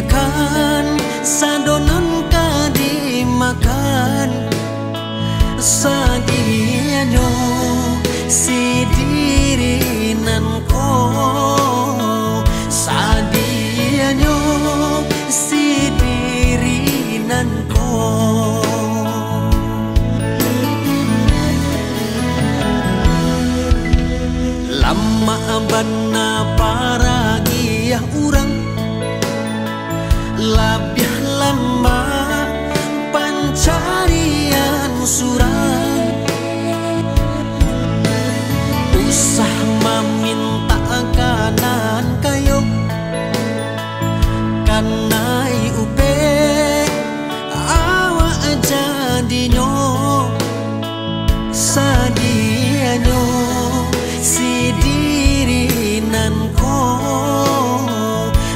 sediakan, sadonan kadimakan, sadianyo si dirinan ko, sadianyo si dirinan ko. Lama bana para giyah urang, labih lama pancarian surang, usah meminta kanan kayo kanai upe awa jadinyo sadianyo si dirinan ko,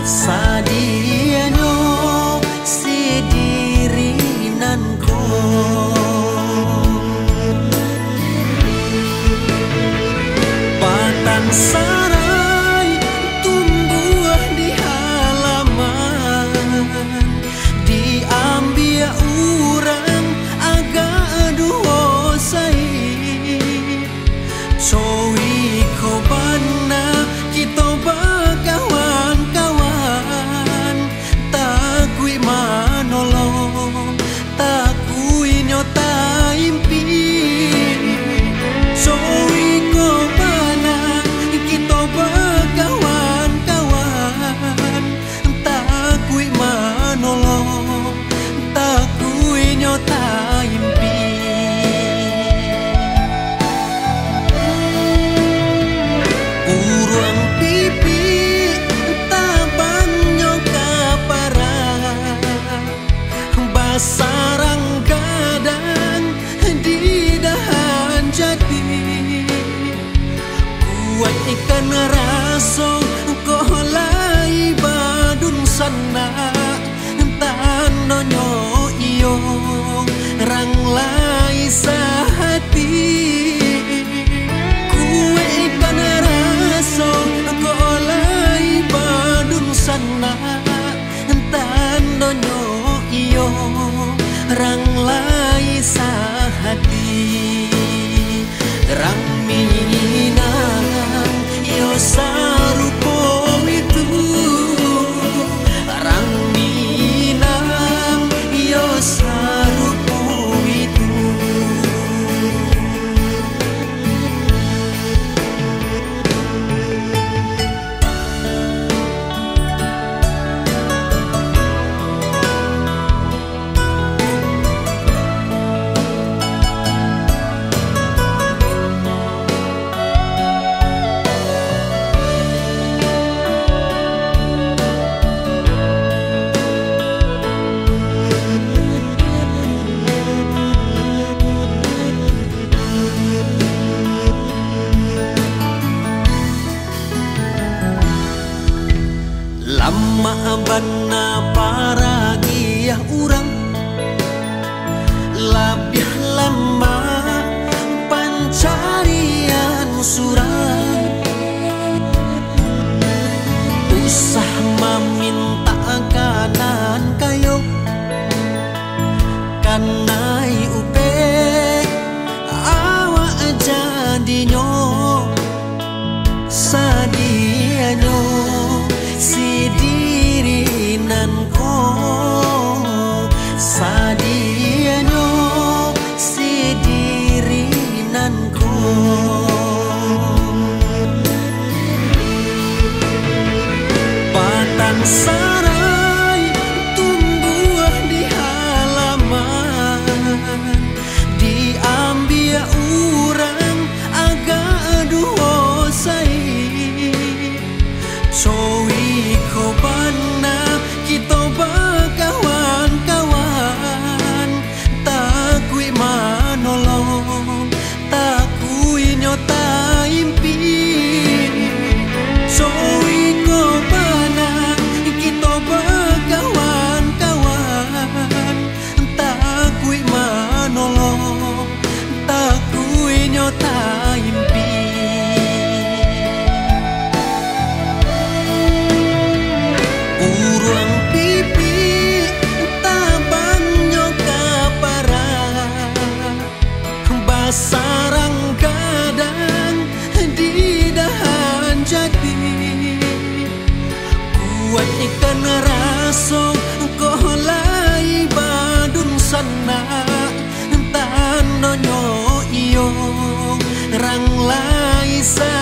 sadianyo si dirinan ko. Batang sarai tumbuh di halaman, diambil urang agak duhosai. Cowi ko bana kita bakawan-kawan, takui manolong, takui nyota impi. Cowi ko bana kita bakawan-kawan, takui manolong, takui nyota impi. Sarang gadang di dahan jati, kuat ikan raso kolai badun sana, tandonyo iyo rang lai sahati. Kuat ikan raso kolai badun sana, tandonyo iyo rang lai sahati, rang minang yo sarupo itu, rang minang yo sarupo itu. Lama bana para giyah urang, labih lama pancarian surang, usah meminta kanan kayo kanai upe awa jadinyo sadianyo si dirinan ko, sadianyo si dirinan ko. Batang sarai tumbuh di halaman, sarang kadang di dahan jati. Kuat ikan raso kolai badun sana tandonyo iyo rang lai sa